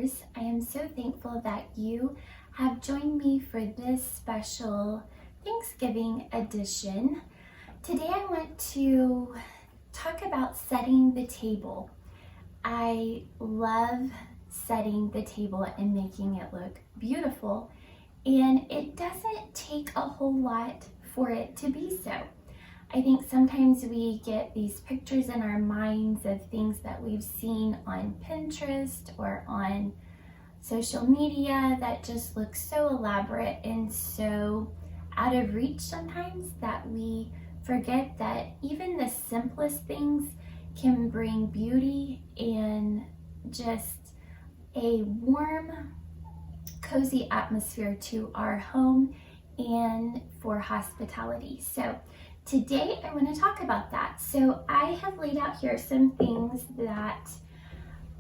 viewers. I am so thankful that you have joined me for this special Thanksgiving edition. Today I want to talk about setting the table. I love setting the table and making it look beautiful, and it doesn't take a whole lot for it to be so. I think sometimes we get these pictures in our minds of things that we've seen on Pinterest or on social media that just look so elaborate and so out of reach sometimes that we forget that even the simplest things can bring beauty and just a warm, cozy atmosphere to our home and for hospitality. So today I want to talk about that. So I have laid out here some things that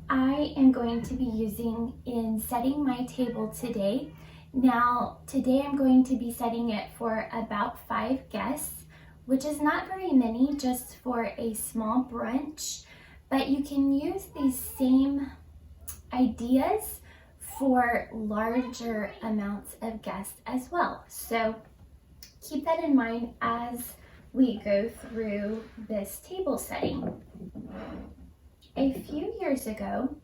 I am going to be using in setting my table today. Now, today I'm going to be setting it for about 5 guests, which is not very many, just for a small brunch, but you can use these same ideas for larger amounts of guests as well. So keep that in mind as we go through this table setting. A few years ago,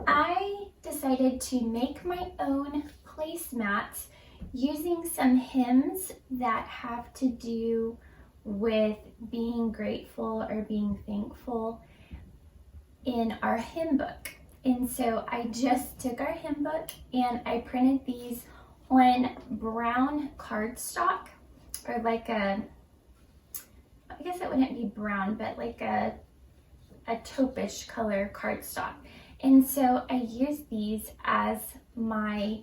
I decided to make my own placemats using some hymns that have to do with being grateful or being thankful in our hymn book. And so I just took our hymn book and I printed these on brown cardstock, or like a, I guess it wouldn't be brown, but like a taupish color cardstock. And so I used these as my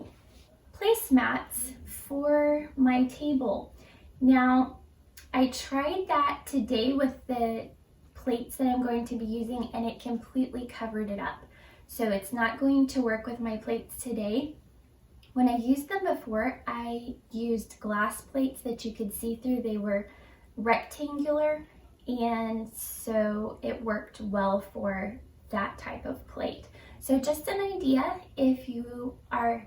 placemats for my table. Now, I tried that today with the plates that I'm going to be using, and it completely covered it up. So it's not going to work with my plates today. When I used them before, I used glass plates that you could see through. They were rectangular, and so it worked well for that type of plate. So just an idea, if you are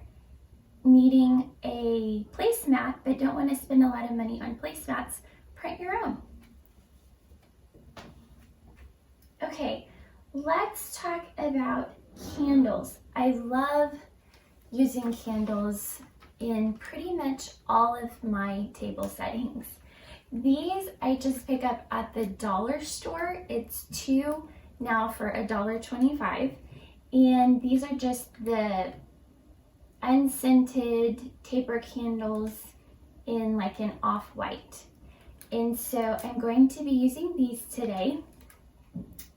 needing a placemat but don't want to spend a lot of money on placemats, print your own. Okay, let's talk about candles. I love using candles in pretty much all of my table settings. These I just pick up at the dollar store. It's 2 now for $1.25, and these are just the unscented taper candles in like an off-white. And so I'm going to be using these today,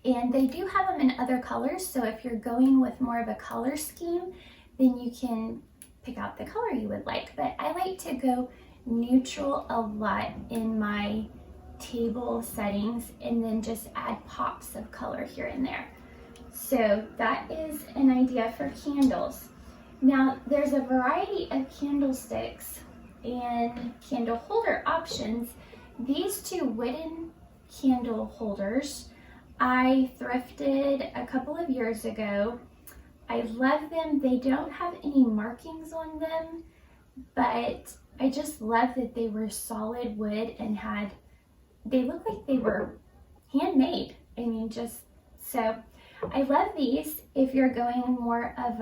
and they do have them in other colors, so if you're going with more of a color scheme, then you can pick out the color you would like. But I like to go neutral a lot in my table settings and then just add pops of color here and there. So that is an idea for candles. Now, there's a variety of candlesticks and candle holder options. These 2 wooden candle holders I thrifted a couple of years ago. I love them. They don't have any markings on them, but I just love that they were solid wood and they look like they were handmade. I mean, just so I love these. If you're going more of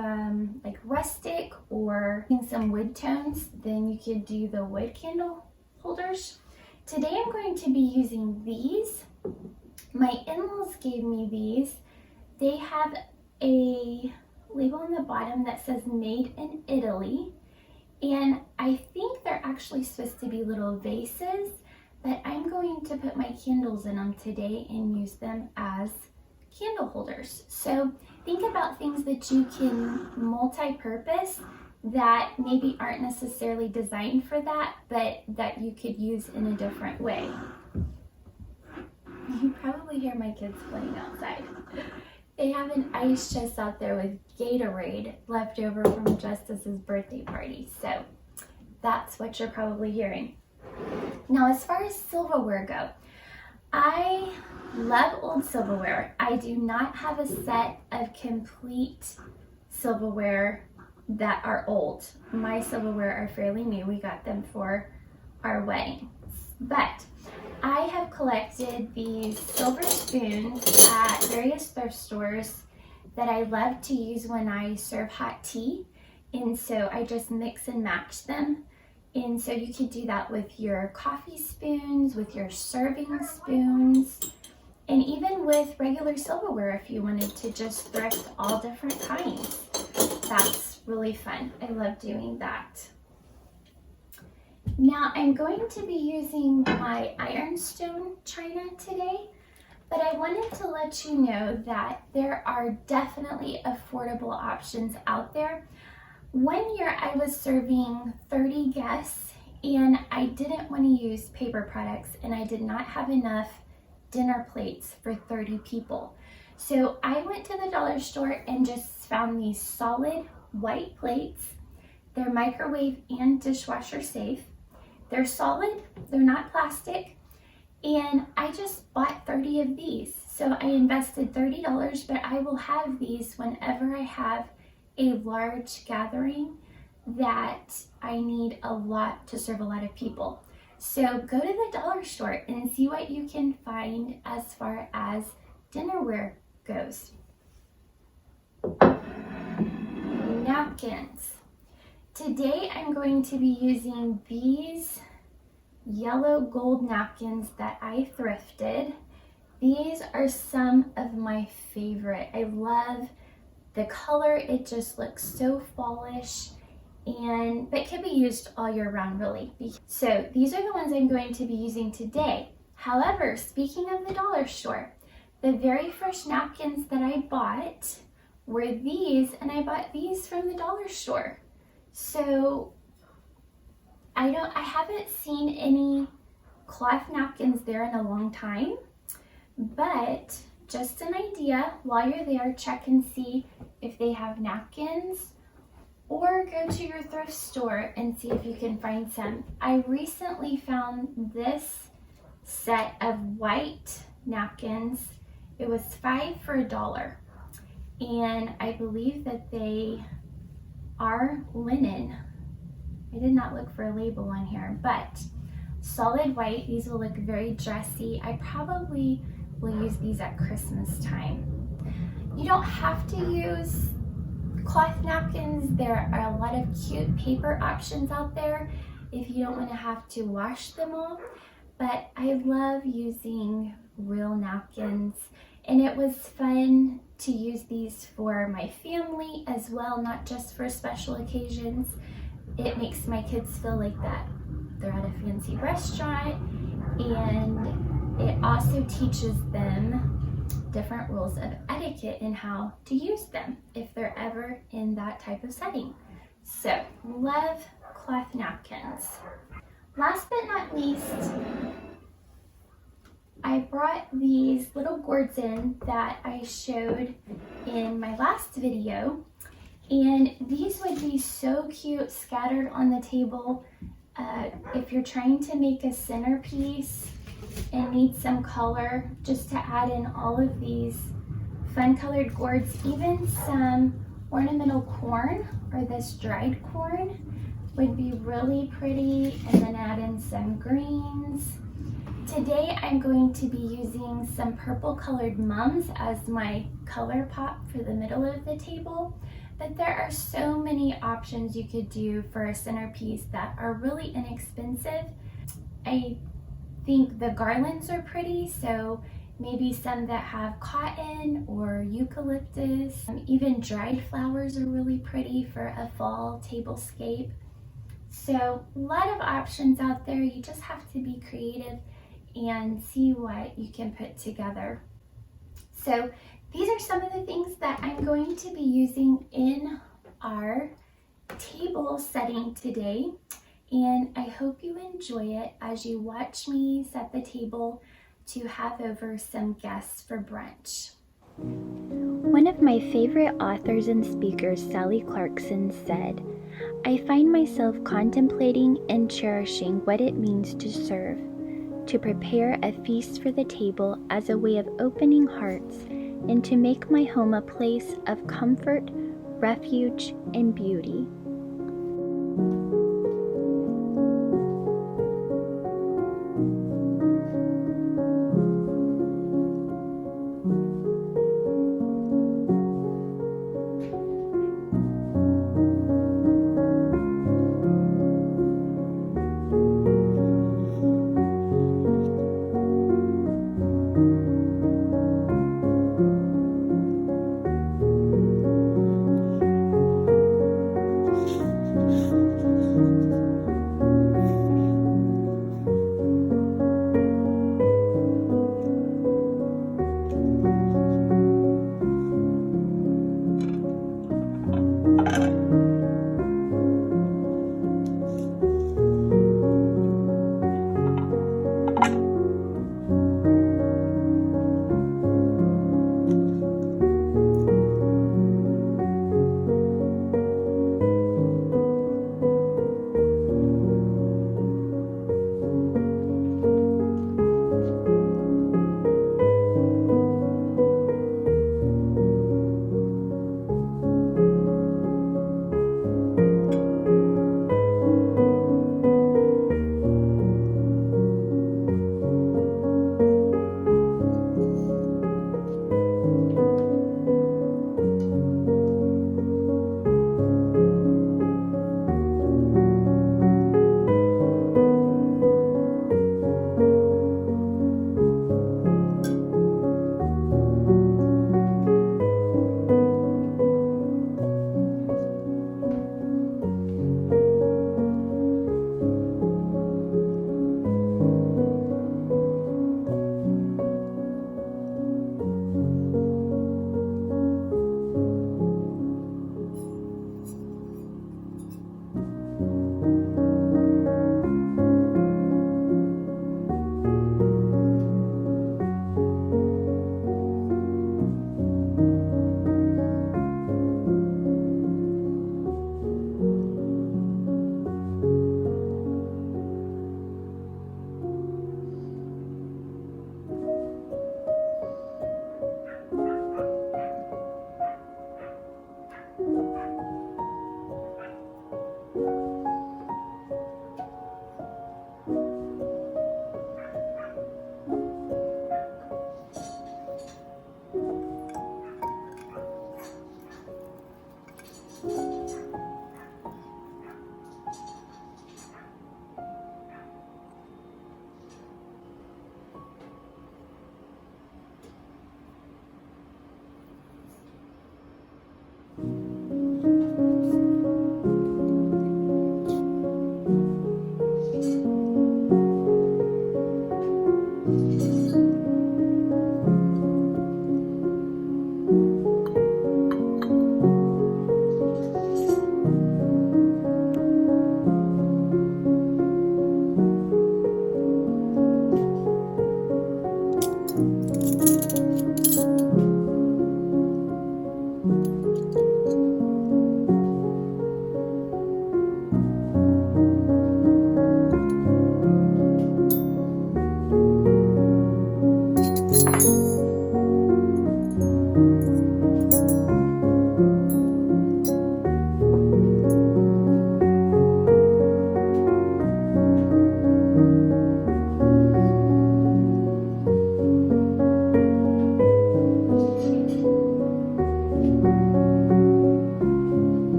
like rustic or in some wood tones, then you could do the wood candle holders. Today I'm going to be using these. My in-laws gave me these. They have a label on the bottom that says made in Italy, and I think they're actually supposed to be little vases, but I'm going to put my candles in them today and use them as candle holders. So think about things that you can multi-purpose that maybe aren't necessarily designed for that, but that you could use in a different way. You probably hear my kids playing outside. They have an ice chest out there with Gatorade left over from Justice's birthday party. So that's what you're probably hearing. Now, as far as silverware go, I love old silverware. I do not have a set of complete silverware that are old. My silverware are fairly new. We got them for our wedding. But I have collected these silver spoons at various thrift stores that I love to use when I serve hot tea. And so I just mix and match them. And so you could do that with your coffee spoons, with your serving spoons, and even with regular silverware if you wanted to just thrift all different kinds. That's really fun. I love doing that. Now I'm going to be using my Ironstone china today, but I wanted to let you know that there are definitely affordable options out there. One year I was serving 30 guests and I didn't want to use paper products and I did not have enough dinner plates for 30 people. So I went to the dollar store and just found these solid white plates. They're microwave and dishwasher safe. They're solid, they're not plastic, and I just bought 30 of these. So I invested $30, but I will have these whenever I have a large gathering that I need a lot to serve a lot of people. So go to the dollar store and see what you can find as far as dinnerware goes. Napkins. Today I'm going to be using these yellow gold napkins that I thrifted. These are some of my favorite. I love the color. It just looks so fallish, but can be used all year round really. So these are the ones I'm going to be using today. However, speaking of the dollar store, the very first napkins that I bought were these, and I bought these from the dollar store. So I haven't seen any cloth napkins there in a long time, but just an idea, while you're there, check and see if they have napkins, or go to your thrift store and see if you can find some. I recently found this set of white napkins. It was 5 for $1, and I believe that they are linen. I did not look for a label on here, but solid white. These will look very dressy. I probably will use these at Christmas time. You don't have to use cloth napkins. There are a lot of cute paper options out there if you don't want to have to wash them all, but I love using real napkins, and it was fun to use these for my family as well, not just for special occasions. It makes my kids feel like that they're at a fancy restaurant, and it also teaches them different rules of etiquette and how to use them if they're ever in that type of setting. So, love cloth napkins. Last but not least, I brought these little gourds in that I showed in my last video, and these would be so cute scattered on the table if you're trying to make a centerpiece and need some color, just to add in all of these fun colored gourds. Even some ornamental corn, or this dried corn, would be really pretty, and then add in some greens. Today I'm going to be using some purple colored mums as my color pop for the middle of the table, but there are so many options you could do for a centerpiece that are really inexpensive. I think the garlands are pretty, so maybe some that have cotton or eucalyptus. Even dried flowers are really pretty for a fall tablescape. So a lot of options out there. You just have to be creative and see what you can put together. So these are some of the things that I'm going to be using in our table setting today, and I hope you enjoy it as you watch me set the table to have over some guests for brunch. One of my favorite authors and speakers, Sally Clarkson, said, "I find myself contemplating and cherishing what it means to serve, to prepare a feast for the table as a way of opening hearts, and to make my home a place of comfort, refuge, and beauty.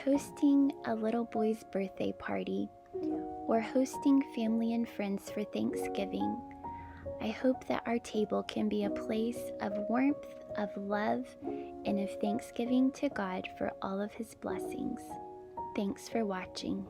hosting a little boy's birthday party, or hosting family and friends for Thanksgiving, I hope that our table can be a place of warmth, of love, and of thanksgiving to God for all of His blessings. Thanks for watching.